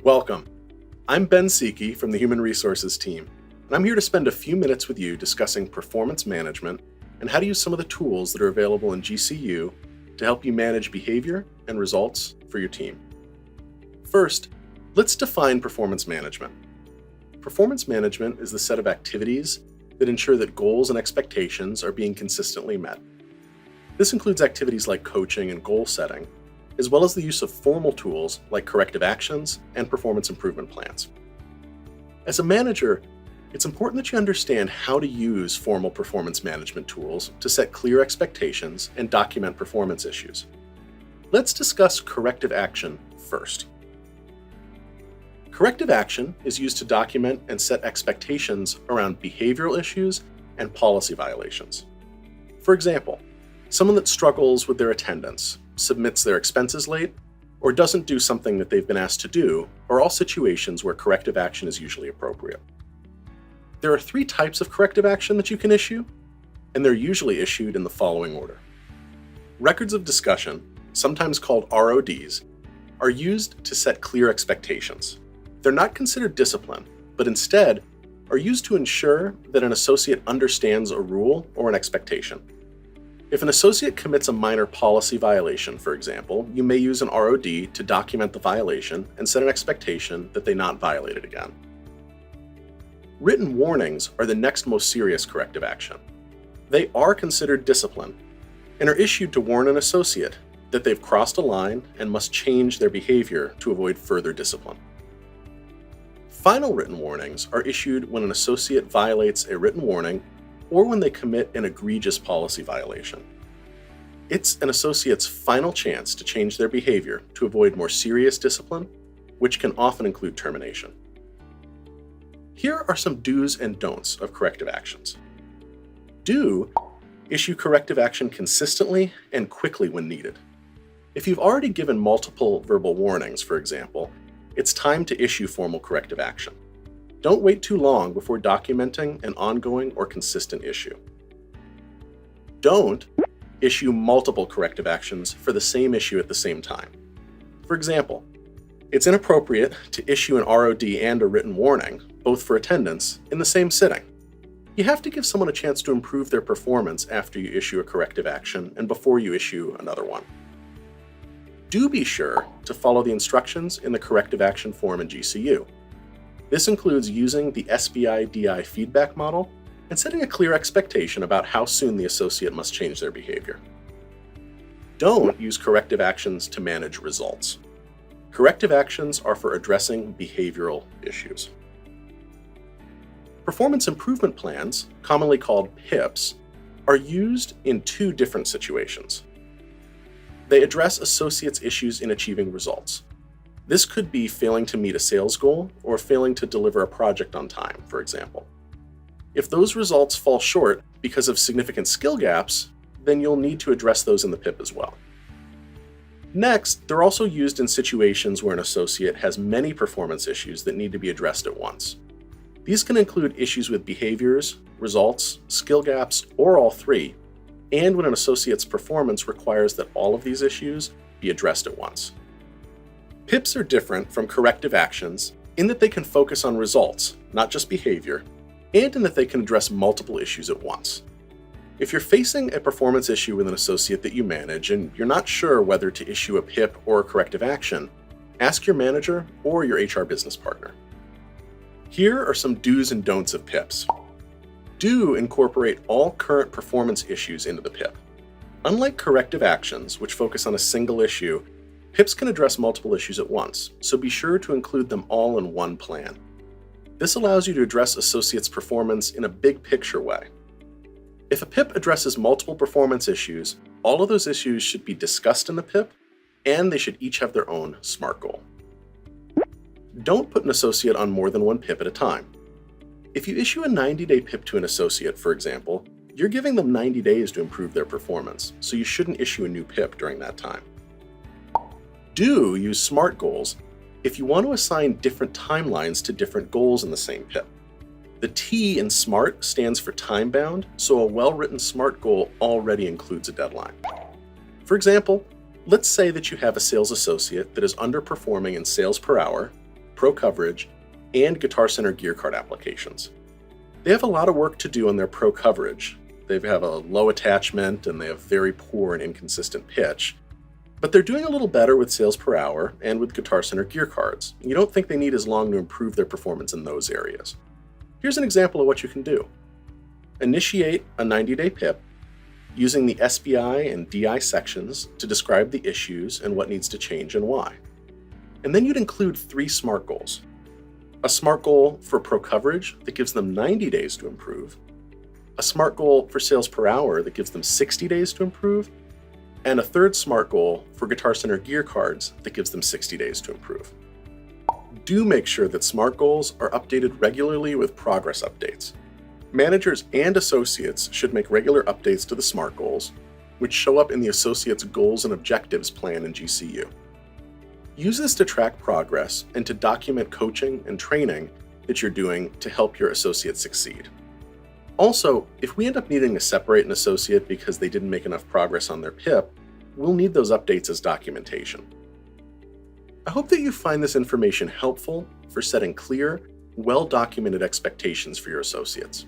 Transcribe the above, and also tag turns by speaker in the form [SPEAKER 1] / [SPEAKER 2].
[SPEAKER 1] Welcome. I'm Ben Seeke from the Human Resources team, and I'm here to spend a few minutes with you discussing performance management and how to use some of the tools that are available in GCU to help you manage behavior and results for your team. First, let's define performance management. Performance management is the set of activities that ensure that goals and expectations are being consistently met. This includes activities like coaching and goal setting, as well as the use of formal tools like corrective actions and performance improvement plans. As a manager, it's important that you understand how to use formal performance management tools to set clear expectations and document performance issues. Let's discuss corrective action first. Corrective action is used to document and set expectations around behavioral issues and policy violations. For example, someone that struggles with their attendance, submits their expenses late, or doesn't do something that they've been asked to do are all situations where corrective action is usually appropriate. There are 3 types of corrective action that you can issue, and they're usually issued in the following order. Records of discussion, sometimes called RODs, are used to set clear expectations. They're not considered discipline, but instead are used to ensure that an associate understands a rule or an expectation. If an associate commits a minor policy violation, for example, you may use an ROD to document the violation and set an expectation that they not violate it again. Written warnings are the next most serious corrective action. They are considered discipline and are issued to warn an associate that they've crossed a line and must change their behavior to avoid further discipline. Final written warnings are issued when an associate violates a written warning or when they commit an egregious policy violation. It's an associate's final chance to change their behavior to avoid more serious discipline, which can often include termination. Here are some do's and don'ts of corrective actions. Do: issue corrective action consistently and quickly when needed. If you've already given multiple verbal warnings, for example, it's time to issue formal corrective action. Don't wait too long before documenting an ongoing or consistent issue. Don't issue multiple corrective actions for the same issue at the same time. For example, it's inappropriate to issue an ROD and a written warning, both for attendance, in the same sitting. You have to give someone a chance to improve their performance after you issue a corrective action and before you issue another one. Do be sure to follow the instructions in the corrective action form in GCU. This includes using the SBI-DI feedback model and setting a clear expectation about how soon the associate must change their behavior. Don't use corrective actions to manage results. Corrective actions are for addressing behavioral issues. Performance improvement plans, commonly called PIPs, are used in 2 different situations. They address associates' issues in achieving results. This could be failing to meet a sales goal or failing to deliver a project on time, for example. If those results fall short because of significant skill gaps, then you'll need to address those in the PIP as well. Next, they're also used in situations where an associate has many performance issues that need to be addressed at once. These can include issues with behaviors, results, skill gaps, or all 3, and when an associate's performance requires that all of these issues be addressed at once. PIPs are different from corrective actions in that they can focus on results, not just behavior, and in that they can address multiple issues at once. If you're facing a performance issue with an associate that you manage and you're not sure whether to issue a PIP or a corrective action, ask your manager or your HR business partner. Here are some do's and don'ts of PIPs. Do incorporate all current performance issues into the PIP. Unlike corrective actions, which focus on a single issue, PIPs can address multiple issues at once, so be sure to include them all in one plan. This allows you to address associates' performance in a big picture way. If a PIP addresses multiple performance issues, all of those issues should be discussed in the PIP, and they should each have their own SMART goal. Don't put an associate on more than one PIP at a time. If you issue a 90-day PIP to an associate, for example, you're giving them 90 days to improve their performance, so you shouldn't issue a new PIP during that time. Do use SMART goals if you want to assign different timelines to different goals in the same PIP. The T in SMART stands for time-bound, so a well-written SMART goal already includes a deadline. For example, let's say that you have a sales associate that is underperforming in sales per hour, Pro Coverage and Guitar Center Gear Card applications. They have a lot of work to do on their Pro Coverage. They have a low attachment and they have very poor and inconsistent pitch. But they're doing a little better with sales per hour and with Guitar Center Gear Cards. You don't think they need as long to improve their performance in those areas. Here's an example of what you can do. Initiate a 90-day PIP using the SBI and DI sections to describe the issues and what needs to change and why. And then you'd include 3 SMART goals. A SMART goal for Pro Coverage that gives them 90 days to improve, a SMART goal for sales per hour that gives them 60 days to improve, and a third SMART goal for Guitar Center Gear Cards that gives them 60 days to improve. Do make sure that SMART goals are updated regularly with progress updates. Managers and associates should make regular updates to the SMART goals, which show up in the associate's goals and objectives plan in GCU. Use this to track progress and to document coaching and training that you're doing to help your associates succeed. Also, if we end up needing to separate an associate because they didn't make enough progress on their PIP, we'll need those updates as documentation. I hope that you find this information helpful for setting clear, well-documented expectations for your associates.